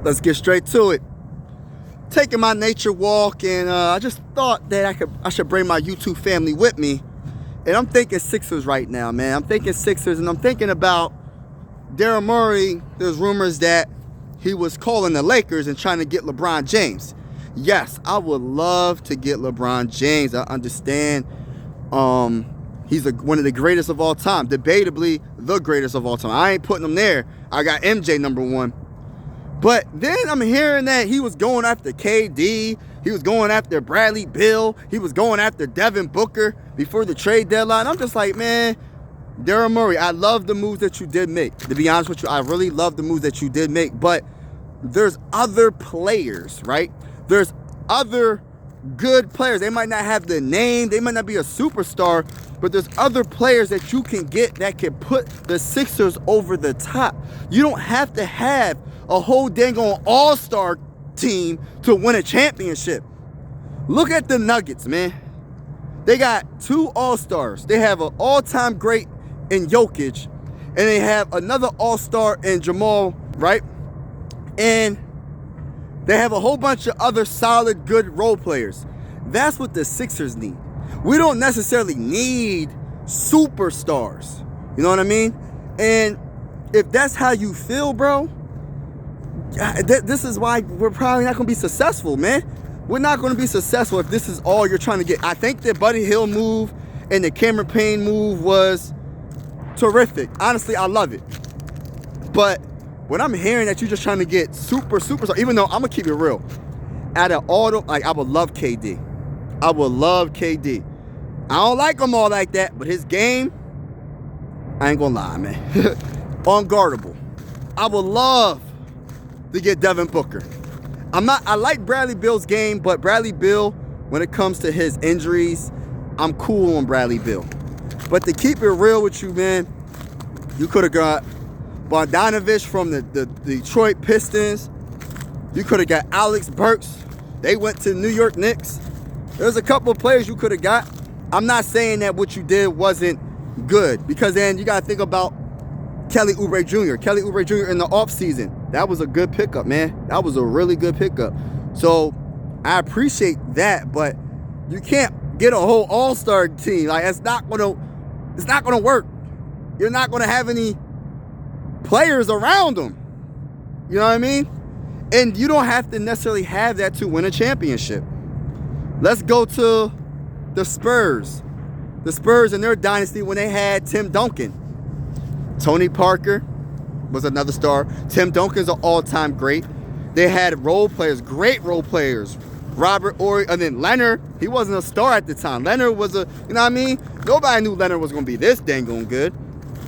Let's get straight to it. Taking my nature walk, and I just thought that I should bring my YouTube family with me. And I'm thinking Sixers right now, man. I'm thinking Sixers, and I'm thinking about Daryl Morey. There's rumors that he was calling the Lakers and trying to get LeBron James. Yes, I would love to get LeBron James. I understand he's one of the greatest of all time. Debatably the greatest of all time. I ain't putting him there. I got MJ #1. But then I'm hearing that he was going after KD. He was going after Bradley Beal. He was going after Devin Booker before the trade deadline. I'm just like, man, Daryl Morey, I love the moves that you did make. To be honest with you, I really love the moves that you did make. But there's other players, right? There's other good players. They might not have the name. They might not be a superstar. But there's other players that you can get that can put the Sixers over the top. You don't have to have a whole dang on all-star team to win a championship. Look at the Nuggets, man. They got 2 all-stars. They have an all-time great in Jokic, and they have another all-star in Jamal, right? And they have a whole bunch of other solid, good role players. That's what the Sixers need. We don't necessarily need superstars. You know what I mean? And if that's how you feel, bro, this is why we're probably not going to be successful, man. We're not going to be successful if this is all you're trying to get. I think the Buddy Hield move and the Cameron Payne move was terrific. Honestly, I love it. But when I'm hearing that you're just trying to get superstar, even though I'm going to keep it real, out of all the, like, I would love KD. I would love KD. I don't like him all like that, but his game, I ain't going to lie, man. Unguardable. I would love to get Devin Booker. I like Bradley Beal's game, but Bradley Beal, when it comes to his injuries, I'm cool on Bradley Beal. But to keep it real with you, man, you could have got Bogdanovich from the Detroit Pistons. You could have got Alex Burks. They went to New York Knicks. There's a couple of players you could have got. I'm not saying that what you did wasn't good, because then you got to think about Kelly Oubre Jr. Kelly Oubre Jr. in the offseason. That was a good pickup, man. That was a really good pickup. So I appreciate that, but you can't get a whole all-star team. Like, it's not gonna work. You're not gonna have any players around them. You know what I mean? And you don't have to necessarily have that to win a championship. Let's go to the Spurs. The Spurs in their dynasty when they had Tim Duncan. Tony Parker was another star. Tim Duncan's an all-time great. They had role players, great role players. Robert Horry, and then Leonard, he wasn't a star at the time. Leonard was you know what I mean? Nobody knew Leonard was going to be this dang on good.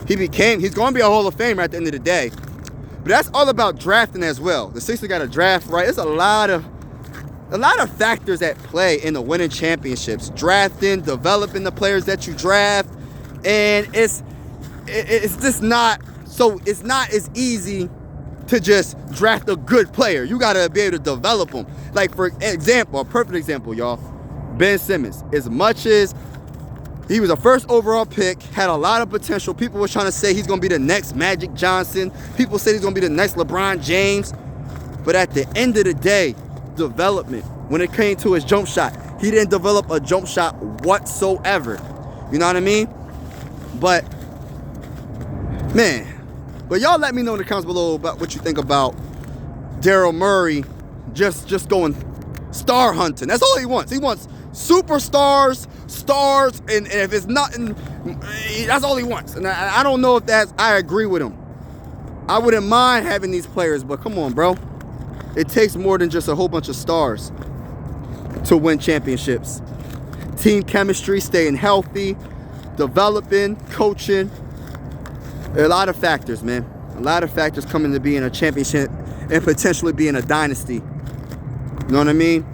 He's going to be a Hall of Famer at the end of the day. But that's all about drafting as well. The Sixers got to draft right. There's a lot of factors at play in the winning championships. Drafting, developing the players that you draft, and it's just not, so it's not as easy to just draft a good player. You got to be able to develop them. Like, for example, a perfect example, y'all, Ben Simmons. As much as he was a first overall pick, had a lot of potential. People were trying to say he's going to be the next Magic Johnson. People said he's going to be the next LeBron James. But at the end of the day, development, when it came to his jump shot, he didn't develop a jump shot whatsoever. You know what I mean? But man, but y'all let me know in the comments below about what you think about Daryl Morey just going star hunting. That's all he wants. He wants superstars, stars, and if it's nothing, that's all he wants. And I don't know if I agree with him. I wouldn't mind having these players, but come on, bro. It takes more than just a whole bunch of stars to win championships. Team chemistry, staying healthy, developing, coaching. There are a lot of factors, man. A lot of factors coming to being a championship and potentially being a dynasty. You know what I mean?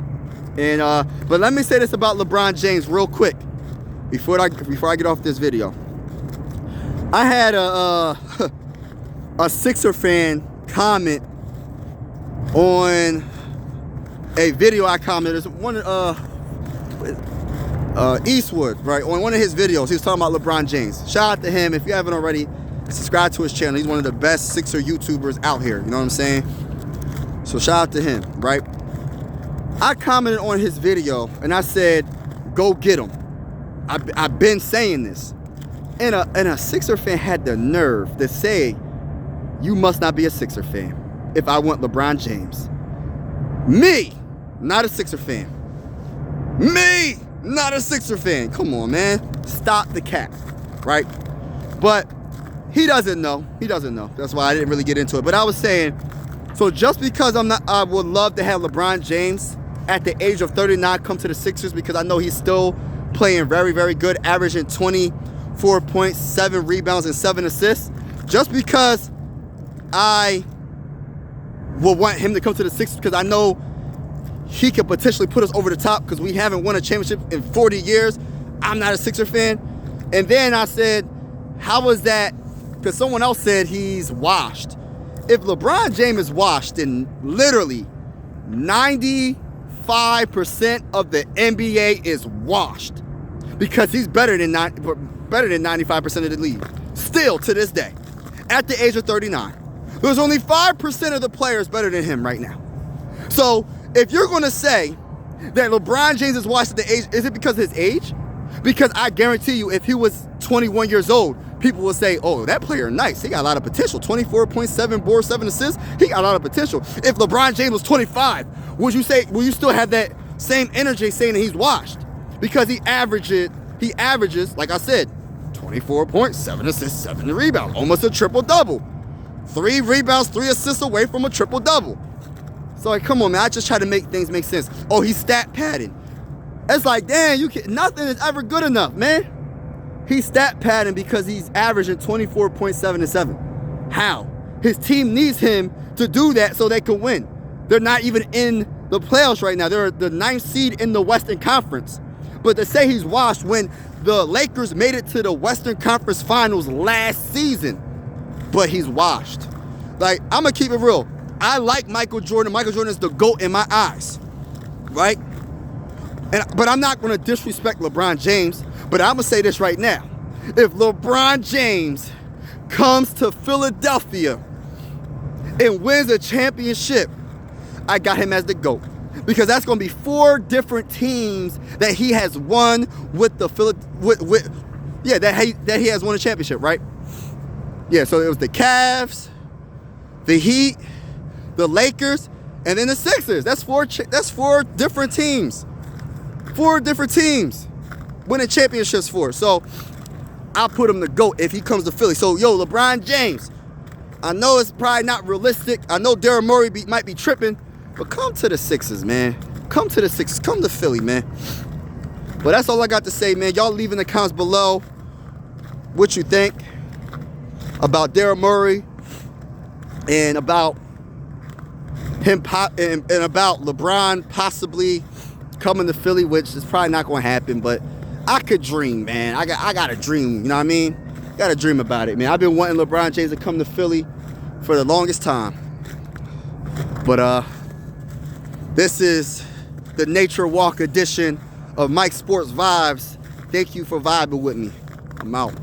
And but let me say this about LeBron James real quick before I get off this video. I had a Sixer fan comment on a video I commented. It's one Eastwood, right? On one of his videos, he was talking about LeBron James. Shout out to him. If you haven't already, subscribe to his channel. He's one of the best Sixer YouTubers out here. You know what I'm saying? So shout out to him, right? I commented on his video and I said, go get him. I've been saying this. And a Sixer fan had the nerve to say, you must not be a Sixer fan if I want LeBron James. Me, not a Sixer fan. Me, not a Sixer fan. Come on, man. Stop the cap, right? But he doesn't know. He doesn't know. That's why I didn't really get into it. But I was saying, so just because I would love to have LeBron James at the age of 39 come to the Sixers, because I know he's still playing very, very good, averaging 24 points, 7 rebounds, and 7 assists. Just because I will want him to come to the Sixers, because I know he could potentially put us over the top, because we haven't won a championship in 40 years. I'm not a Sixer fan. And then I said, how is that? Because someone else said he's washed. If LeBron James is washed, then literally 95% of the NBA is washed, because he's better than 95% of the league. Still to this day, at the age of 39, there's only 5% of the players better than him right now. So if you're going to say that LeBron James is washed at the age, is it because of his age? Because I guarantee you, if he was 21 years old, people will say, oh, that player nice. He got a lot of potential. 24.7 boards, 7 assists. He got a lot of potential. If LeBron James was 25, would you still have that same energy saying that he's washed? Because he averages, like I said, 24 points, 7 assists, 7 rebounds, almost a triple-double. 3 rebounds, 3 assists away from a triple-double. So, like, come on, man. I just try to make things make sense. Oh, he's stat padding. It's like, damn, nothing is ever good enough, man. He's stat padding because he's averaging 24.7 and 7. How? His team needs him to do that so they can win. They're not even in the playoffs right now. They're the 9th seed in the Western Conference. But to say he's washed when the Lakers made it to the Western Conference Finals last season, but he's washed. Like, I'm going to keep it real. I like Michael Jordan. Michael Jordan is the GOAT in my eyes, right? But I'm not going to disrespect LeBron James. But I'm going to say this right now. If LeBron James comes to Philadelphia and wins a championship, I got him as the GOAT. Because that's going to be 4 different teams that he has won with the that he has won a championship, right? Yeah, so it was the Cavs, the Heat, the Lakers, and then the Sixers. That's 4 different teams. 4 different teams winning championships for. So I'll put him the GOAT if he comes to Philly. So, yo, LeBron James, I know it's probably not realistic. I know Daryl Morey might be tripping, but come to the Sixers, man. Come to the Sixers. Come to Philly, man. But that's all I got to say, man. Y'all leave in the comments below what you think about Daryl Morey and about him and about LeBron possibly coming to Philly, which is probably not going to happen, but I could dream, man. I got a dream, you know what I mean? Got to dream about it, man. I've been wanting LeBron James to come to Philly for the longest time. But this is the Nature Walk edition of Mike Sports Vibes. Thank you for vibing with me. I'm out.